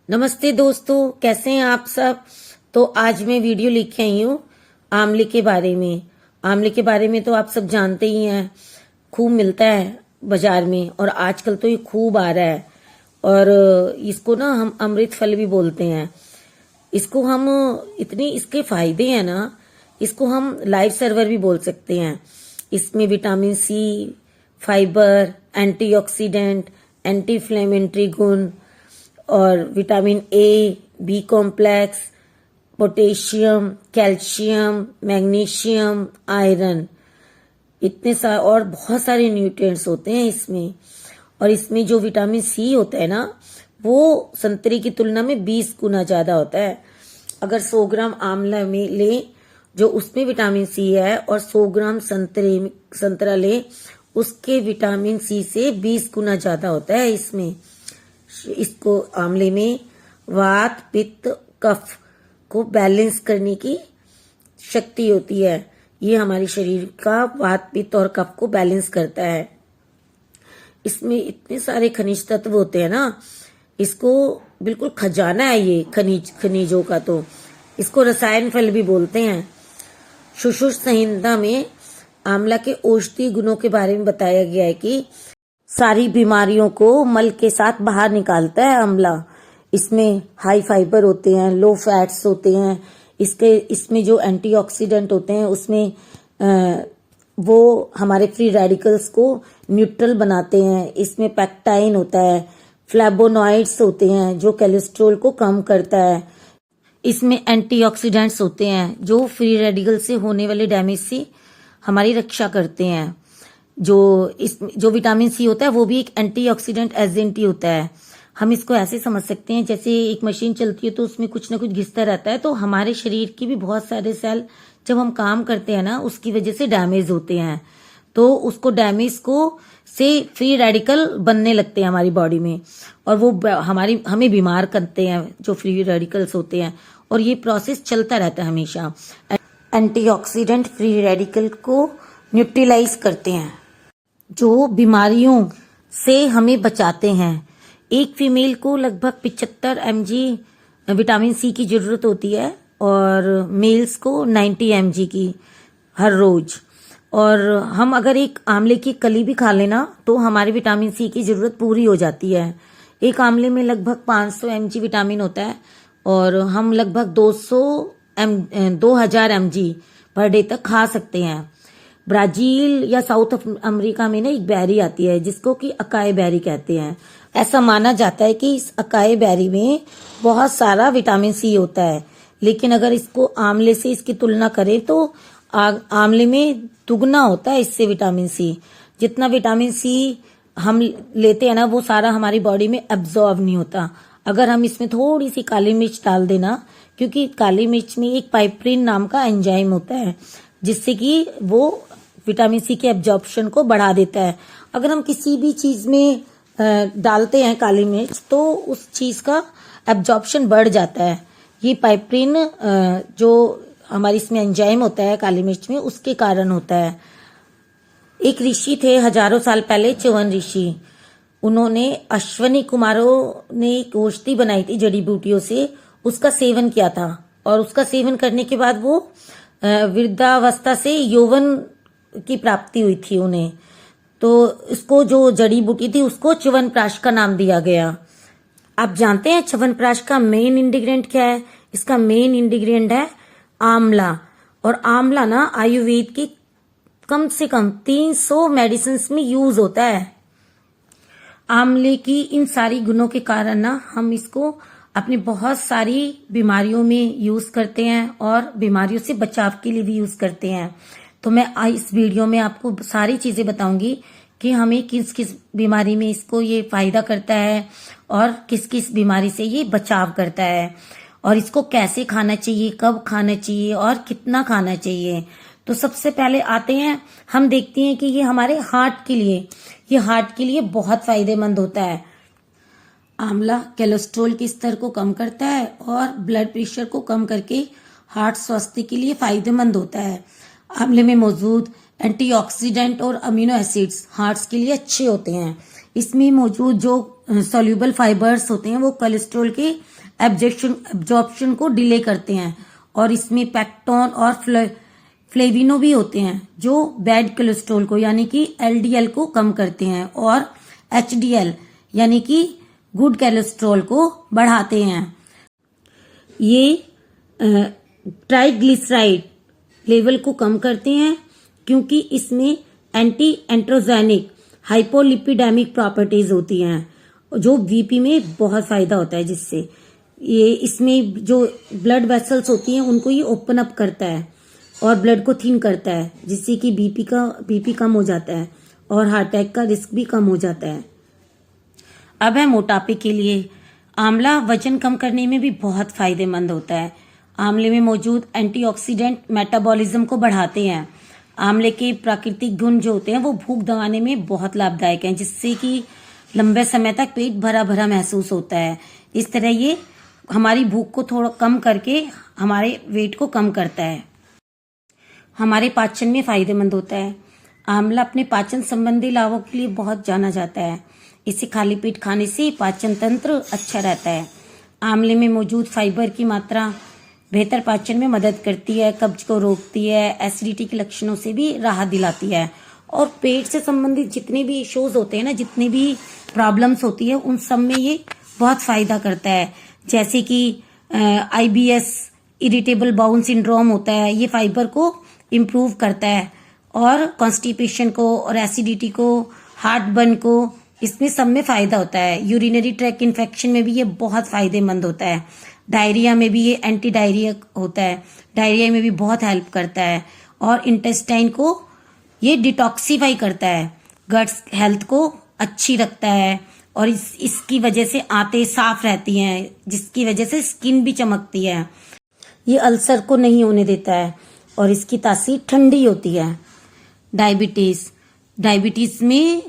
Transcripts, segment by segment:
नमस्ते दोस्तों, कैसे हैं आप सब। तो आज मैं वीडियो लेके आई हूँ आंवले के बारे में। आंवले के बारे में तो आप सब जानते ही हैं, खूब मिलता है बाजार में और आजकल तो ये खूब आ रहा है। और इसको ना हम अमृत फल भी बोलते हैं। इसको हम इतने इसके फायदे हैं ना, इसको हम लाइफ सर्वर भी बोल सकते हैं। इसमें vitamin C, fibre, antioxidant, anti inflammatory गुण और vitamin A, B complex, potassium, calcium, magnesium, iron, इतने सारे और बहुत सारे न्यूट्रिएंट्स होते हैं इसमें। और इसमें जो विटामिन सी होता है ना, वो संतरे की तुलना में 20 गुना ज्यादा होता है। अगर 100 ग्राम आंवला में ले जो उसमें विटामिन सी है और 100 ग्राम संतरा ले उसके विटामिन सी से 20 गुना ज्यादा होता है इसमें। इसको आंवले में वात, पित्त, कफ को बैलेंस करने की शक्ति होती है। ये हमारे शरीर का वात, पित्त और कफ को बैलेंस करता है। इसमें इतने सारे खनिज तत्व होते हैं ना, इसको बिल्कुल खजाना है ये खनिजों का। तो इसको रसायन फल भी बोलते हैं। सुश्रुत संहिता में आंवला के औषधीय गुणों के बारे में बताया गया है कि सारी बीमारियों को मल के साथ बाहर निकालता है आंवला। इसमें हाई फाइबर होते हैं, लो फैट्स होते हैं। इसमें जो एंटीऑक्सीडेंट होते हैं उसमें वो हमारे फ्री रेडिकल्स को न्यूट्रल बनाते हैं। इसमें पेक्टाइन होता है, फ्लैवोनॉइड्स होते हैं जो कोलेस्ट्रॉल को कम करता है। इसमें एंटीऑक्सीडेंट्स होते हैं जो फ्री रेडिकल से होने वाले डैमेज से हमारी रक्षा करते हैं। जो विटामिन सी होता है वो भी एक एंटीऑक्सीडेंट एजेंट ही होता है। हम इसको ऐसे समझ सकते हैं जैसे एक मशीन चलती है तो उसमें कुछ ना कुछ घिसता रहता है। तो हमारे शरीर की भी बहुत सारे सेल जब हम काम करते हैं ना, उसकी वजह से डैमेज होते हैं। तो उसको डैमेज को से फ्री रेडिकल बनने लगते हैं हमारी बॉडी में और वो हमें बीमार करते हैं जो फ्री रेडिकल्स होते हैं। और ये प्रोसेस चलता रहता है हमेशा। एंटीऑक्सीडेंट फ्री रेडिकल को न्यूट्रलाइज करते हैं जो बीमारियों से हमें बचाते हैं। एक फीमेल को लगभग 75 mg विटामिन सी की जरूरत होती है और मेल्स को 90 mg की हर रोज। और हम अगर एक आंवले की कली भी खा लेना तो हमारी विटामिन सी की जरूरत पूरी हो जाती है। एक आंवले में लगभग 500 mg विटामिन होता है और हम लगभग 2000 mg पर डे तक खा सकते हैं। ब्राजील या साउथ अमेरिका में ना एक बेरी आती है जिसको कि अकाई बेरी कहते हैं। ऐसा माना जाता है कि इस अकाई बेरी में बहुत सारा विटामिन सी होता है। लेकिन अगर इसको आंवले से इसकी तुलना करें तो आंवले में दुगना होता है इससे विटामिन सी। जितना विटामिन सी हम लेते हैं ना वो सारा हमारी बॉडी में एब्जॉर्ब नहीं होता। अगर हम इसमें थोड़ी सी काली मिर्च डाल देना, क्योंकि काली मिर्च में एक पाइपरिन नाम का एंजाइम होता है जिससे कि वो विटामिन सी के एब्जॉर्प्शन को बढ़ा देता है। अगर हम किसी भी चीज में डालते हैं काली मिर्च तो उस चीज का एब्जॉर्प्शन बढ़ जाता है। ये पाइपरिन जो हमारी इसमें एंजाइम होता है काली मिर्च में, उसके कारण होता है। एक ऋषि थे हजारों साल पहले, च्यवन ऋषि। उन्होंने अश्वनी कुमारों ने एक औषधि बनाई थी जड़ी बूटियों से, उसका सेवन किया था और उसका सेवन करने के बाद वो वृद्धावस्था से यौवन की प्राप्ति हुई थी उन्हें। तो इसको जो जड़ी बूटी थी उसको च्यवनप्राश का नाम दिया गया। आप जानते हैं च्यवनप्राश का मेन इंग्रेडिएंट क्या है? इसका मेन इंग्रेडिएंट है आंवला। और आंवला ना आयुर्वेद की कम से कम 300 मेडिसिन में यूज होता है। आंवले की इन सारी गुणों के कारण ना हम इसको अपनी बहुत सारी बीमारियों में यूज करते हैं और बीमारियों से बचाव के लिए भी यूज करते हैं। तो मैं इस वीडियो में आपको सारी चीजें बताऊंगी कि हमें किस किस बीमारी में इसको ये फायदा करता है और किस किस बीमारी से ये बचाव करता है और इसको कैसे खाना चाहिए, कब खाना चाहिए और कितना खाना चाहिए। तो सबसे पहले आते हैं, हम देखते हैं कि ये हमारे हार्ट के लिए बहुत फायदेमंद होता है। आंवला कोलेस्ट्रॉल के स्तर को कम करता है और ब्लड प्रेशर को कम करके हार्ट स्वास्थ्य के लिए फायदेमंद होता है। आंवले में मौजूद एंटीऑक्सीडेंट और अमीनो एसिड्स हार्ट्स के लिए अच्छे होते हैं। इसमें मौजूद जो सॉल्यूबल फाइबर्स होते हैं वो कोलेस्ट्रॉल के एब्जॉर्प्शन को डिले करते हैं, और इसमें पेक्टोन और फ्लेविनो भी होते हैं जो बैड कोलेस्ट्रॉल को यानी कि एलडीएल को कम करते हैं, और एचडीएल यानी कि गुड कोलेस्ट्रॉल को बढ़ाते हैं। ये ट्राइग्लिसराइड लेवल को कम करते हैं क्योंकि इसमें एंटी एंड्रोजेनिक हाइपोलिपिडेमिक प्रॉपर्टीज होती हैं जो बीपी में बहुत फायदा होता है, जिससे ये इसमें जो ब्लड वेसल्स होती हैं उनको ये ओपन अप करता है और ब्लड को थिन करता है, जिससे कि बीपी कम हो जाता है और हार्ट अटैक का रिस्क भी कम हो जाता है। अब है मोटापे के लिए। आंवला वजन कम करने में भी बहुत फायदेमंद होता है। आंवले में मौजूद एंटीऑक्सीडेंट मेटाबॉलिज्म को बढ़ाते हैं। आंवले के प्राकृतिक गुण जो होते हैं वो भूख दबाने में बहुत लाभदायक हैं, जिससे कि लंबे समय तक पेट भरा भरा महसूस होता है। इस तरह ये हमारी भूख को थोड़ा कम करके हमारे वेट को कम करता है। हमारे पाचन में फायदेमंद होता है। आंवला अपने पाचन संबंधी लाभों के लिए बहुत जाना जाता है। इसे खाली पेट खाने से पाचन तंत्र अच्छा रहता है। आंवले में मौजूद फाइबर की मात्रा बेहतर पाचन में मदद करती है, कब्ज को रोकती है, एसिडिटी के लक्षणों से भी राहत दिलाती है, और पेट से संबंधित जितने भी इश्यूज होते हैं ना, जितनी भी प्रॉब्लम्स होती है, उन सब में ये बहुत फायदा करता है। जैसे कि IBS इरिटेबल बाउल सिंड्रोम होता है, ये फाइबर को इम्प्रूव करता है, और कॉन्स्टिपेशन को और एसिडिटी को, हार्ट बर्न को, इसमें सब में फायदा होता है। यूरिनरी ट्रैक इन्फेक्शन में भी ये बहुत फायदेमंद होता है। डायरिया में भी ये एंटी डायरिया होता है, डायरिया में भी बहुत हेल्प करता है, और इंटेस्टाइन को ये डिटॉक्सीफाई करता है, गट्स हेल्थ को अच्छी रखता है, और इसकी वजह से आंतें साफ रहती हैं, जिसकी वजह से स्किन भी चमकती है। ये अल्सर को नहीं होने देता है, और इसकी तासीर ठंडी होती है। डायबिटीज में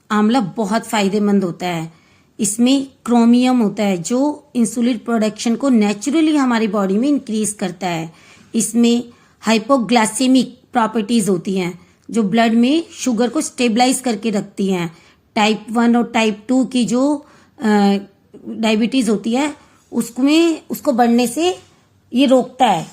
आंवला बहुत फायदेमंद होता है। इसमें क्रोमियम होता है जो इंसुलिन प्रोडक्शन को नेचुरली हमारी बॉडी में इंक्रीज करता है। इसमें हाइपोग्लाइसेमिक प्रॉपर्टीज होती हैं जो ब्लड में शुगर को स्टेबलाइज करके रखती हैं। टाइप 1 और टाइप 2 की जो डायबिटीज होती है उसको बढ़ने से ये रोकता है।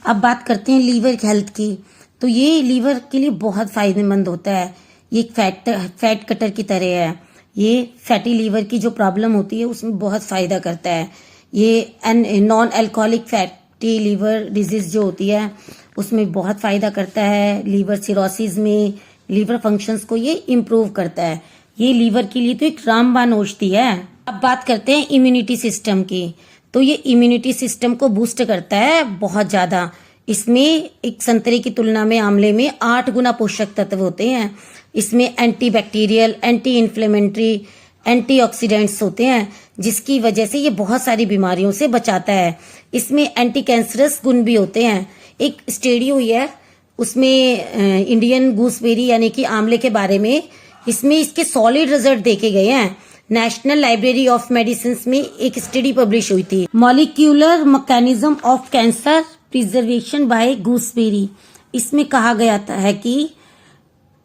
अब बात करते हैं लीवर हेल्थ की। तो ये लीवर के लिए बहुत फायदेमंद होता है। ये फैट कटर की तरह है। ये फैटी लीवर की जो प्रॉब्लम होती है उसमें बहुत फायदा करता है। ये non alcoholic fatty liver disease जो होती है उसमें बहुत फायदा करता है। लीवर सिरोसिस में लीवर फंक्शंस को ये इम्प्रूव करता है। ये लीवर के लिए तो एक रामबाण औषधि है। अब बात करते हैं इम्यूनिटी सिस्टम की। तो ये इम्यूनिटी सिस्टम को बूस्ट करता है बहुत ज्यादा। इसमें एक संतरे की तुलना में आंवले में 8 गुना पोषक तत्व होते हैं। इसमें एंटीबैक्टीरियल, एंटी इन्फ्लेमेटरी, एंटीऑक्सीडेंट्स होते हैं, जिसकी वजह से ये बहुत सारी बीमारियों से बचाता है। इसमें एंटी कैंसरस गुण भी होते हैं। एक स्टडी हुई है उसमें इंडियन गूसबेरी यानी कि आंवले के बारे में, इसमें इसके सॉलिड रिजल्ट देखे गए हैं। नेशनल लाइब्रेरी ऑफ मेडिसिन में एक स्टडी पब्लिश हुई थी, molecular mechanism of cancer preservation by gooseberry. इसमें कहा गया है कि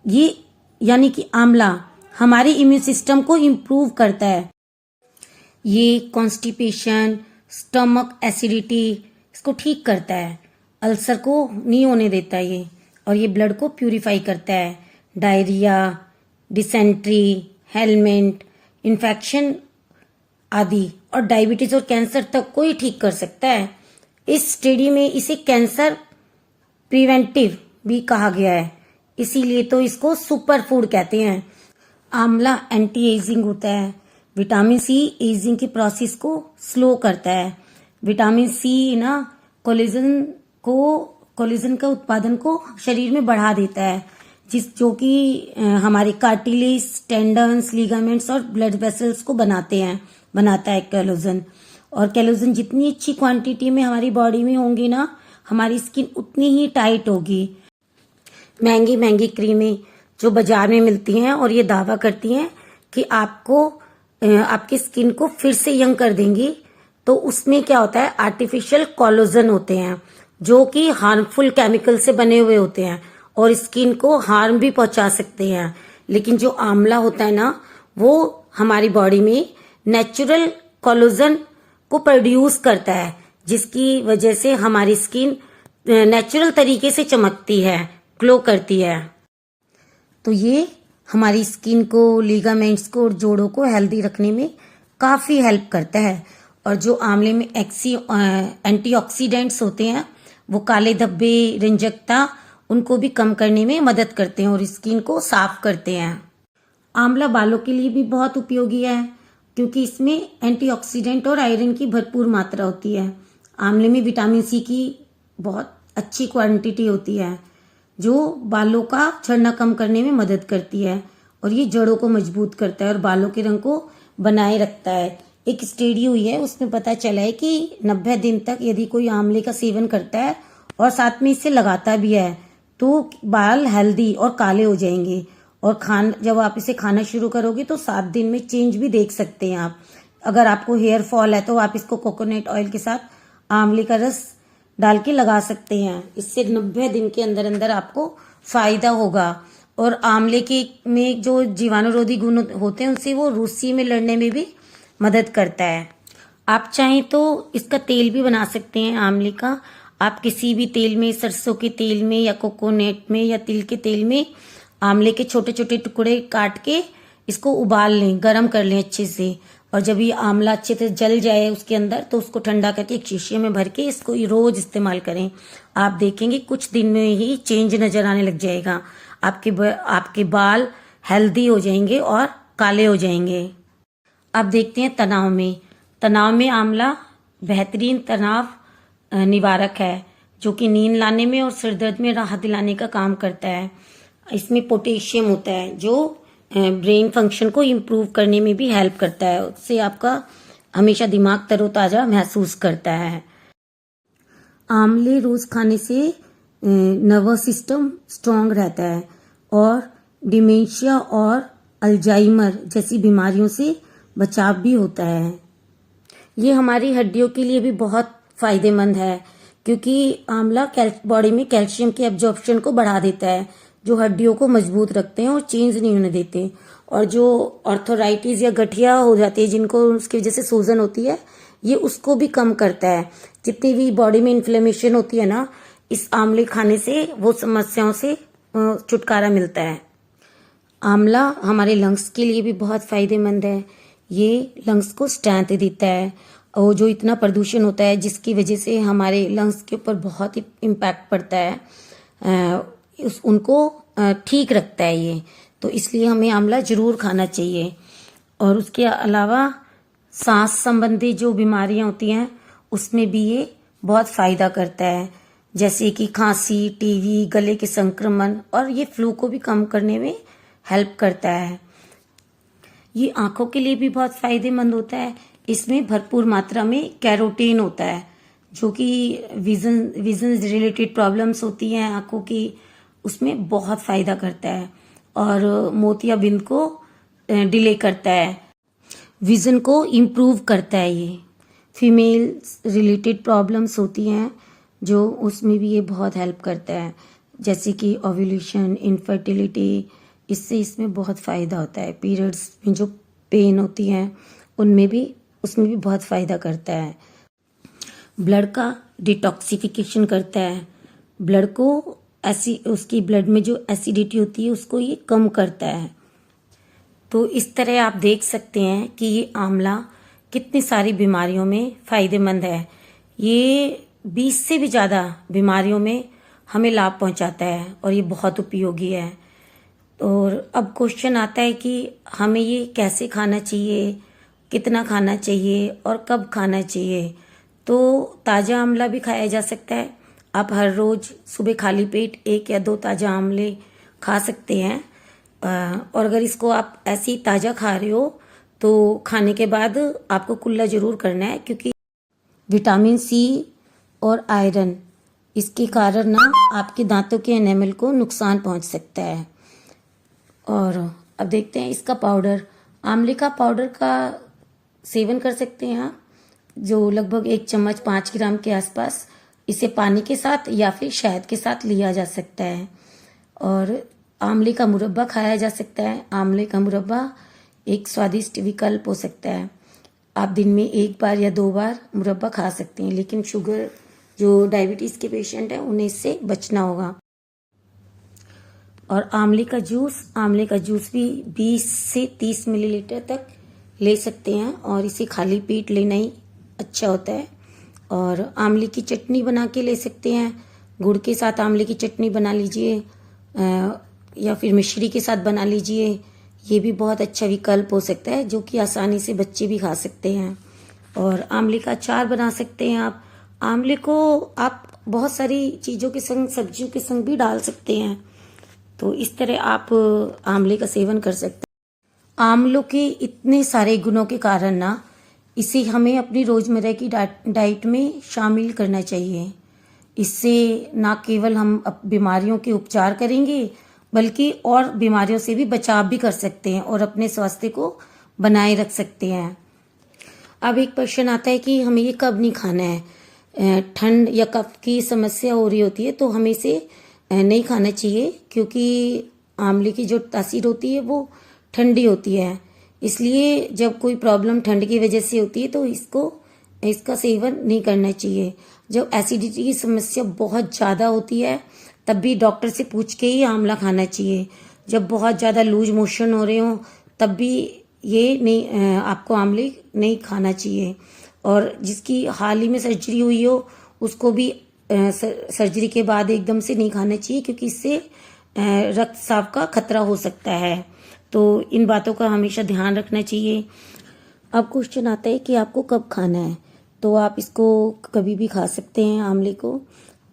ये यानी कि आंवला हमारे इम्यून सिस्टम को इम्प्रूव करता है। ये कॉन्स्टिपेशन, स्टमक एसिडिटी इसको ठीक करता है, अल्सर को नहीं होने देता ये, और ये ब्लड को प्यूरिफाई करता है। डायरिया, डिसेंट्री, हेलमेंट, इन्फेक्शन आदि और डायबिटीज और कैंसर तक को ही ठीक कर सकता है। इस स्टडी में इसे कैंसर प्रिवेंटिव भी कहा गया है, इसीलिए तो इसको सुपर फूड कहते हैं। आंवला एंटी एजिंग होता है। विटामिन सी एजिंग की प्रोसेस को स्लो करता है। विटामिन सी ना कोलेजन का उत्पादन को शरीर में बढ़ा देता है, जो कि हमारे कार्टिलेज, टेंडन्स, लिगामेंट्स और ब्लड वेसल्स को बनाता है कोलेजन। और कोलेजन जितनी अच्छी क्वांटिटी में हमारी बॉडी में होंगी ना, हमारी स्किन उतनी ही टाइट होगी। महंगी महंगी क्रीमें जो बाजार में मिलती हैं और ये दावा करती हैं कि आपकी स्किन को फिर से यंग कर देंगी, तो उसमें क्या होता है, आर्टिफिशियल कोलेजन होते हैं जो कि हार्मफुल केमिकल से बने हुए होते हैं और स्किन को हार्म भी पहुंचा सकते हैं। लेकिन जो आंवला होता है ना, वो हमारी बॉडी में नेचुरल कोलेजन को प्रोड्यूस करता है, जिसकी वजह से हमारी स्किन नेचुरल तरीके से चमकती है, ग्लो करती है। तो ये हमारी स्किन को, लिगामेंट्स को और जोड़ों को हेल्दी रखने में काफी हेल्प करता है। और जो आंवले में एंटीऑक्सीडेंट्स होते हैं, वो काले धब्बे, रंजकता, उनको भी कम करने में मदद करते हैं और स्किन को साफ करते हैं। आंवला बालों के लिए भी बहुत उपयोगी है, क्योंकि इसमें एंटीऑक्सीडेंट और आयरन की भरपूर मात्रा होती है। आंवले में विटामिन सी की बहुत अच्छी क्वांटिटी होती है, जो बालों का झड़ना कम करने में मदद करती है और ये जड़ों को मजबूत करता है और बालों के रंग को बनाए रखता है। एक स्टडी हुई है, उसमें पता चला है कि 90 दिन तक यदि कोई आंवले का सेवन करता है और साथ में इसे लगाता भी है, तो बाल हेल्दी और काले हो जाएंगे। और जब आप इसे खाना शुरू करोगे तो 7 दिन में चेंज भी देख सकते हैं आप। अगर आपको हेयर फॉल है तो आप इसको कोकोनट ऑयल के साथ आंवले का रस डाल के लगा सकते हैं। इससे 90 दिन के अंदर अंदर आपको फायदा होगा। और आंवले के में जो जीवाणुरोधी गुण होते हैं, उनसे वो रूसी में लड़ने में भी मदद करता है। आप चाहें तो इसका तेल भी बना सकते हैं आंवले का। आप किसी भी तेल में, सरसों के तेल में या कोकोनट में या तिल के तेल में आंवले के छोटे छोटे टुकड़े काट के इसको उबाल लें, गरम कर लें अच्छे से। और जब ये आंवला अच्छे से जल जाए उसके अंदर, तो उसको ठंडा करके एक शीशे में भर के इसको रोज इस्तेमाल करें। आप देखेंगे कुछ दिन में ही चेंज नजर आने लग जाएगा। आपके बाल हेल्दी हो जाएंगे और काले हो जाएंगे। अब देखते हैं तनाव में आंवला बेहतरीन तनाव निवारक है, जो कि नींद लाने में और सिरदर्द में राहत दिलाने का काम करता है। इसमें पोटेशियम होता है, जो ब्रेन फंक्शन को इम्प्रूव करने में भी हेल्प करता है। उससे आपका हमेशा दिमाग तरोताजा महसूस करता है। आंवले रोज खाने से नर्वस सिस्टम स्ट्रांग रहता है और डिमेंशिया और अल्जाइमर जैसी बीमारियों से बचाव भी होता है। ये हमारी हड्डियों के लिए भी बहुत फायदेमंद है, क्योंकि आंवला बॉडी में कैल्शियम के एब्जॉर्प्शन को बढ़ा देता है, जो हड्डियों को मजबूत रखते हैं और चेंज नहीं होने देते। और जो आर्थराइटिस या गठिया हो जाती है, जिनको उसकी वजह से सूजन होती है, ये उसको भी कम करता है। जितनी भी बॉडी में इन्फ्लेमेशन होती है ना, इस आंवले खाने से वो समस्याओं से छुटकारा मिलता है। आंवला हमारे लंग्स के लिए भी बहुत फायदेमंद है। ये लंग्स को स्ट्रेंथ देता है। और जो इतना प्रदूषण होता है, जिसकी वजह से हमारे लंग्स के ऊपर बहुत ही इम्पैक्ट पड़ता है, उनको ठीक रखता है ये। तो इसलिए हमें आंवला जरूर खाना चाहिए। और उसके अलावा सांस संबंधी जो बीमारियां होती हैं, उसमें भी ये बहुत फायदा करता है, जैसे कि खांसी, टीबी, गले के संक्रमण, और ये फ्लू को भी कम करने में हेल्प करता है। ये आंखों के लिए भी बहुत फायदेमंद होता है। इसमें भरपूर मात्रा में कैरोटीन होता है, जो कि विजन रिलेटेड प्रॉब्लम्स होती हैं आंखों की, उसमें बहुत फायदा करता है। और मोतियाबिंद को डिले करता है, विजन को इम्प्रूव करता है। ये फीमेल रिलेटेड प्रॉब्लम्स होती हैं, जो उसमें भी ये बहुत हेल्प करता है, जैसे कि ओव्यूलेशन, इनफर्टिलिटी, इससे इसमें बहुत फ़ायदा होता है। पीरियड्स में जो पेन होती हैं, उसमें भी बहुत फ़ायदा करता है। ब्लड का डिटॉक्सिफिकेशन करता है। ब्लड को उसकी ब्लड में जो एसिडिटी होती है, उसको ये कम करता है। तो इस तरह आप देख सकते हैं कि ये आंवला कितनी सारी बीमारियों में फ़ायदेमंद है। ये 20 से भी ज़्यादा बीमारियों में हमें लाभ पहुंचाता है और ये बहुत उपयोगी है। और अब क्वेश्चन आता है कि हमें ये कैसे खाना चाहिए, कितना खाना चाहिए और कब खाना चाहिए। तो ताज़ा आंवला भी खाया जा सकता है। आप हर रोज़ सुबह खाली पेट 1 या 2 ताज़ा आंवले खा सकते हैं। और अगर इसको आप ऐसे ही ताज़ा खा रहे हो, तो खाने के बाद आपको कुल्ला ज़रूर करना है, क्योंकि विटामिन सी और आयरन इसके कारण ना आपके दांतों के एनेमल को नुकसान पहुंच सकता है। और अब देखते हैं इसका पाउडर। आंवले का पाउडर का सेवन कर सकते हैं आप, जो लगभग 1 चम्मच 5 ग्राम के आसपास। इसे पानी के साथ या फिर शहद के साथ लिया जा सकता है। और आंवले का मुरब्बा खाया जा सकता है। आंवले का मुरब्बा एक स्वादिष्ट विकल्प हो सकता है। आप दिन में 1 बार या 2 बार मुरब्बा खा सकते हैं, लेकिन शुगर जो डायबिटीज़ के पेशेंट हैं उन्हें इससे बचना होगा। और आंवले का जूस भी 20 से 30 मिलीलीटर तक ले सकते हैं और इसे खाली पेट लेना ही अच्छा होता है। और आंवले की चटनी बना के ले सकते हैं। गुड़ के साथ आंवले की चटनी बना लीजिए या फिर मिश्री के साथ बना लीजिए। ये भी बहुत अच्छा विकल्प हो सकता है, जो कि आसानी से बच्चे भी खा सकते हैं। और आंवले का अचार बना सकते हैं आप। आंवले को आप बहुत सारी चीज़ों के संग, सब्जियों के संग भी डाल सकते हैं। तो इस तरह आप आंवले का सेवन कर सकते हैं। आंवलों के इतने सारे गुणों के कारण ना इसे हमें अपनी रोज़मर्रा की डाइट में शामिल करना चाहिए। इससे ना केवल हम बीमारियों के उपचार करेंगे, बल्कि और बीमारियों से भी बचाव भी कर सकते हैं और अपने स्वास्थ्य को बनाए रख सकते हैं। अब एक क्वेश्चन आता है कि हमें ये कब नहीं खाना है। ठंड या कफ की समस्या हो रही होती है तो हमें इसे नहीं खाना चाहिए, क्योंकि आंवले की जो तासीर होती है वो ठंडी होती है। इसलिए जब कोई प्रॉब्लम ठंड की वजह से होती है तो इसका सेवन नहीं करना चाहिए। जब एसिडिटी की समस्या बहुत ज़्यादा होती है तब भी डॉक्टर से पूछ के ही आंवला खाना चाहिए। जब बहुत ज़्यादा लूज मोशन हो रहे हो तब भी ये नहीं, आपको आंवले नहीं खाना चाहिए। और जिसकी हाल ही में सर्जरी हुई हो उसको भी सर्जरी के बाद एकदम से नहीं खाना चाहिए, क्योंकि इससे रक्तस्राव का खतरा हो सकता है। तो इन बातों का हमेशा ध्यान रखना चाहिए। अब क्वेश्चन आता है कि आपको कब खाना है। तो आप इसको कभी भी खा सकते हैं आंवले को,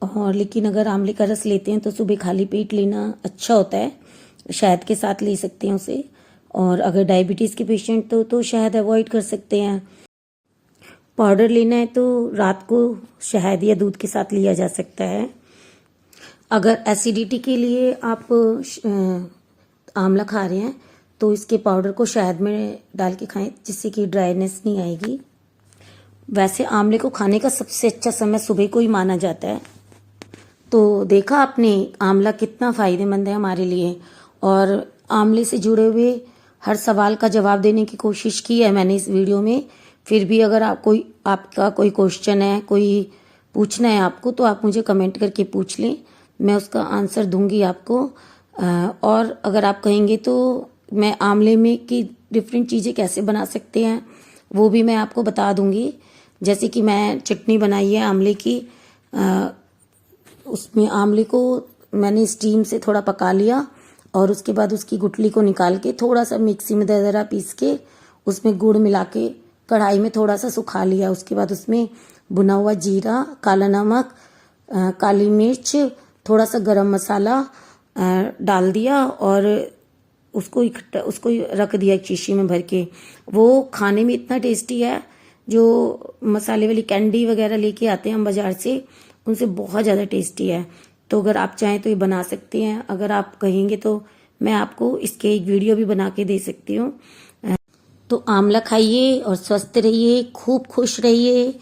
और लेकिन अगर आंवले का रस लेते हैं तो सुबह खाली पेट लेना अच्छा होता है। शहद के साथ ले सकते हैं उसे। और अगर डायबिटीज़ के पेशेंट तो शहद अवॉइड कर सकते हैं। पाउडर लेना है तो रात को शहद या दूध के साथ लिया जा सकता है। अगर एसिडिटी के लिए आप आंवला खा रहे हैं तो इसके पाउडर को शहद में डाल के खाएं, जिससे कि ड्राइनेस नहीं आएगी। वैसे आंवले को खाने का सबसे अच्छा समय सुबह को ही माना जाता है। तो देखा आपने आंवला कितना फ़ायदेमंद है हमारे लिए। और आंवले से जुड़े हुए हर सवाल का जवाब देने की कोशिश की है मैंने इस वीडियो में। फिर भी अगर आपका कोई क्वेश्चन है, कोई पूछना है आपको, तो आप मुझे कमेंट करके पूछ लें, मैं उसका आंसर दूंगी आपको। और अगर आप कहेंगे तो मैं आंवले में की डिफरेंट चीज़ें कैसे बना सकते हैं वो भी मैं आपको बता दूंगी। जैसे कि मैं चटनी बनाई है आंवले की, उसमें आंवले को मैंने स्टीम से थोड़ा पका लिया और उसके बाद उसकी गुठली को निकाल के थोड़ा सा मिक्सी में दरदरा पीस के उसमें गुड़ मिला के कढ़ाई में थोड़ा सा सुखा लिया। उसके बाद उसमें भुना हुआ जीरा, काला नमक, काली मिर्च, थोड़ा सा गरम मसाला डाल दिया और उसको रख दिया एक शीशी में भर के। वो खाने में इतना टेस्टी है। जो मसाले वाली कैंडी वगैरह लेके आते हैं हम बाजार से, उनसे बहुत ज़्यादा टेस्टी है। तो अगर आप चाहें तो ये बना सकते हैं। अगर आप कहेंगे तो मैं आपको इसके एक वीडियो भी बना के दे सकती हूँ। तो आंवला खाइए और स्वस्थ रहिए, खूब खुश रहिए।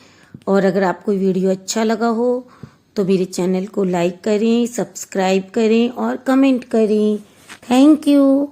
और अगर आपको वीडियो अच्छा लगा हो तो मेरे चैनल को लाइक करें, सब्सक्राइब करें और कमेंट करें। Thank you.